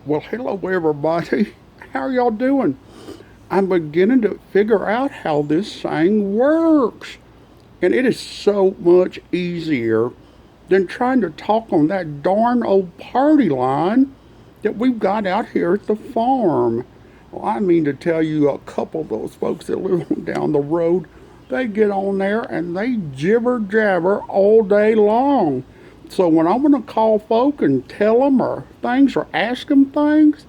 Well, hello everybody. How are y'all doing? I'm beginning to figure out how this thing works. And it is so much easier than trying to talk on that darn old party line that we've got out here at the farm. Well, I mean to tell you, a couple of those folks that live on down the road, they get on there and they jibber jabber all day long. So when I want to call folk and tell them or things or ask them things,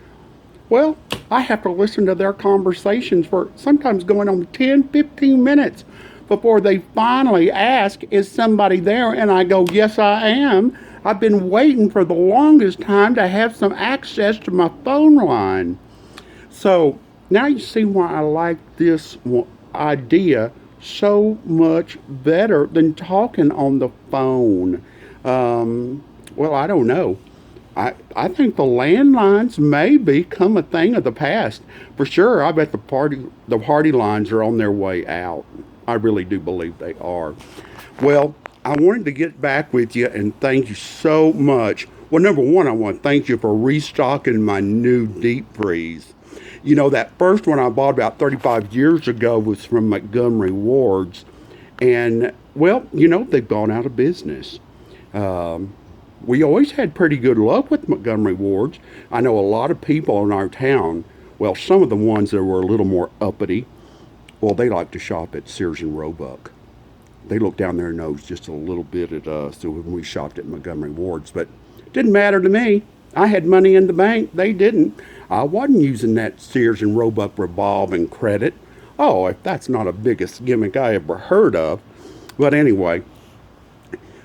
well, I have to listen to their conversations for sometimes going on 10, 15 minutes before they finally ask, is somebody there? And I go, yes, I am. I've been waiting for the longest time to have some access to my phone line. So now you see why I like this idea so much better than talking on the phone. Well, I don't know. I think the landlines may become a thing of the past. For sure, I bet the party lines are on their way out. I really do believe they are. Well, I wanted to get back with you and thank you so much. Well, number one, I want to thank you for restocking my new deep freeze. You know, that first one I bought about 35 years ago was from Montgomery Wards. And, well, they've gone out of business. We always had pretty good luck with Montgomery Wards. I know a lot of people in our town, well, some of the ones that were a little more uppity, well, they like to shop at Sears and Roebuck. They look down their nose just a little bit at us when we shopped at Montgomery Wards, but it didn't matter to me. I had money in the bank. They didn't. I wasn't using that Sears and Roebuck revolving credit. Oh, if that's not the biggest gimmick I ever heard of. But anyway,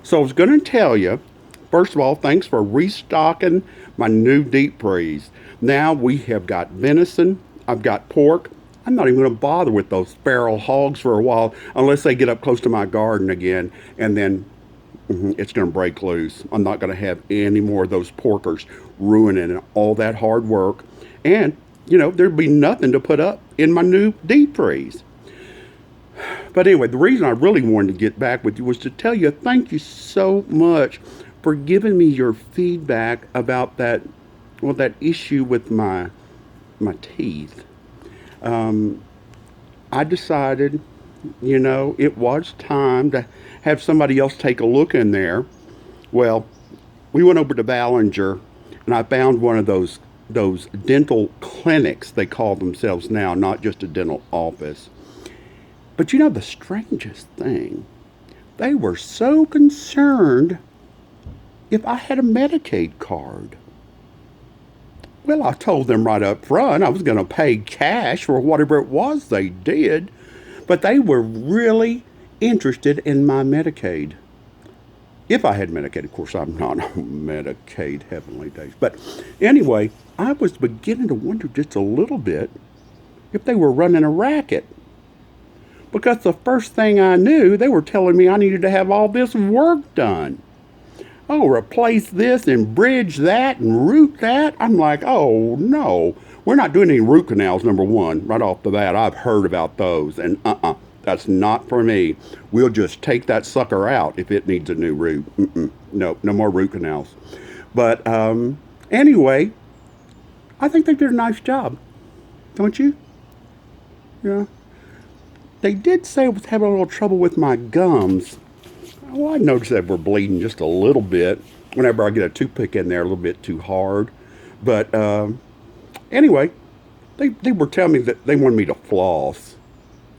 so I was going to tell you, first of all, thanks for restocking my new deep freeze. Now we have got venison. I've got pork. I'm not even going to bother with those feral hogs for a while unless they get up close to my garden again, and then it's going to break loose. I'm not going to have any more of those porkers ruining all that hard work. And, there'd be nothing to put up in my new deep freeze. But anyway, the reason I really wanted to get back with you was to tell you thank you so much for giving me your feedback about that issue with my teeth. I decided, it was time to have somebody else take a look in there. Well, we went over to Ballinger, and I found one of those dental clinics, they call themselves now, not just a dental office. But the strangest thing, they were so concerned if I had a Medicaid card. Well, I told them right up front I was going to pay cash for whatever it was they did, but they were really interested in my Medicaid. If I had Medicaid, of course, I'm not on Medicaid, heavenly days. But anyway, I was beginning to wonder just a little bit if they were running a racket. Because the first thing I knew, they were telling me I needed to have all this work done. Oh, replace this and bridge that and root that. I'm like, oh no, we're not doing any root canals, number one, right off the bat. I've heard about those, and that's not for me. We'll just take that sucker out if it needs a new root. No more root canals. But anyway, I think they did a nice job, don't you? Yeah. They did say I was having a little trouble with my gums. Well, I noticed that we're bleeding just a little bit whenever I get a toothpick in there a little bit too hard. But anyway, they were telling me that they wanted me to floss.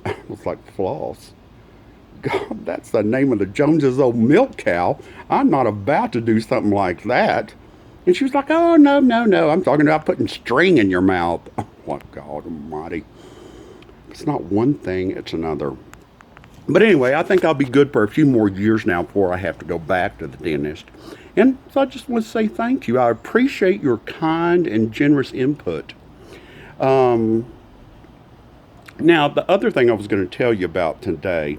I was like, floss? God, that's the name of the Joneses' old milk cow. I'm not about to do something like that. And she was like, oh, no. I'm talking about putting string in your mouth. Oh, my God almighty. It's not one thing, it's another. But anyway, I think I'll be good for a few more years now before I have to go back to the dentist. And so I just want to say thank you. I appreciate your kind and generous input. Now, the other thing I was going to tell you about today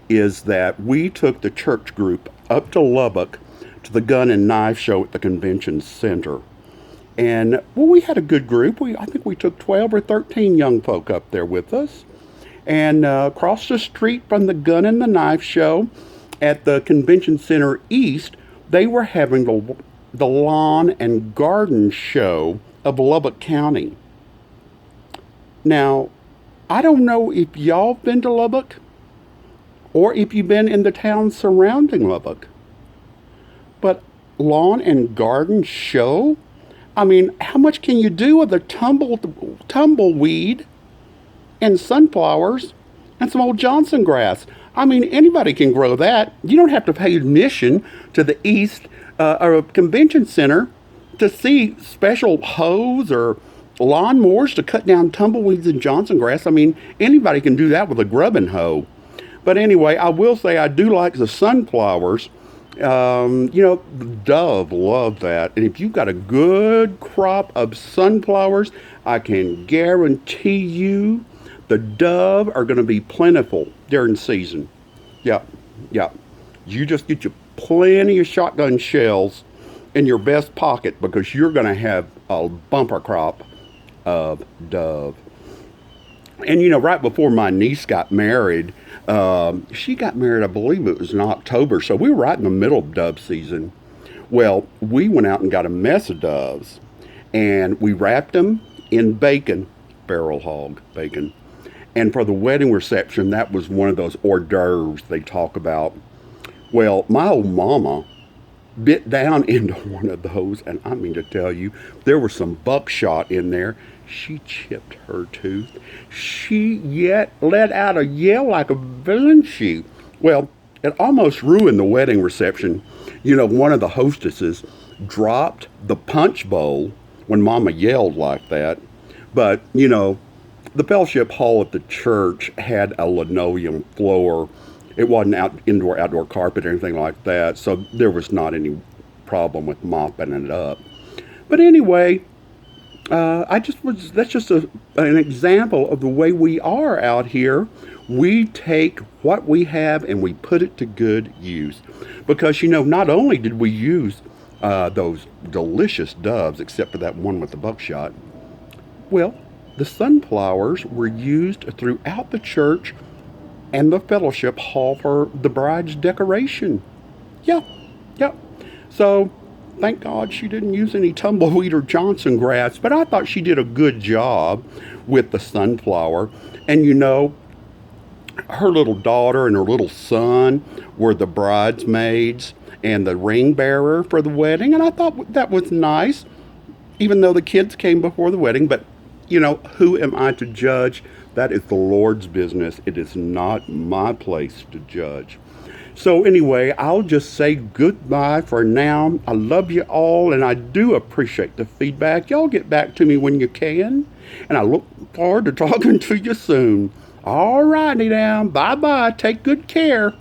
is that we took the church group up to Lubbock to the Gun and Knife Show at the Convention Center. And, well, we had a good group. I think we took 12 or 13 young folk up there with us. And across the street from the Gun and the Knife Show at the Convention Center East, they were having the lawn and garden show of Lubbock County. Now, I don't know if y'all been to Lubbock or if you've been in the towns surrounding Lubbock, but lawn and garden show? I mean, how much can you do with a tumbleweed and sunflowers and some old Johnson grass? I mean, anybody can grow that. You don't have to pay admission to the East or a convention center to see special hoes or lawnmowers to cut down tumbleweeds and Johnson grass. I mean, anybody can do that with a grubbing hoe. But anyway, I will say I do like the sunflowers. The dove love that. And if you've got a good crop of sunflowers, I can guarantee you the dove are going to be plentiful during season. Yep, yep. You just get your plenty of shotgun shells in your best pocket because you're going to have a bumper crop of dove. And right before my niece got married, she got married, I believe it was in October, so we were right in the middle of dove season. Well, we went out and got a mess of doves, and we wrapped them in bacon, barrel hog bacon. And for the wedding reception, that was one of those hors d'oeuvres they talk about. Well, my old mama bit down into one of those, and I mean to tell you, there was some buckshot in there. She chipped her tooth. She yet let out a yell like a banshee. Well, it almost ruined the wedding reception. One of the hostesses dropped the punch bowl when Mama yelled like that. But, the fellowship hall at the church had a linoleum floor. It wasn't outdoor carpet or anything like that, so there was not any problem with mopping it up. But anyway, that's just an example of the way we are out here. We take what we have and we put it to good use. Because, not only did we use those delicious doves, except for that one with the buckshot, well, the sunflowers were used throughout the church and the fellowship hall for the bride's decoration. Yeah. So, thank God she didn't use any tumbleweed or Johnson grass, but I thought she did a good job with the sunflower. And her little daughter and her little son were the bridesmaids and the ring bearer for the wedding, and I thought that was nice, even though the kids came before the wedding. But who am I to judge? That is the Lord's business. It is not my place to judge. So anyway, I'll just say goodbye for now. I love you all, and I do appreciate the feedback. Y'all get back to me when you can, and I look forward to talking to you soon. All righty now. Bye-bye. Take good care.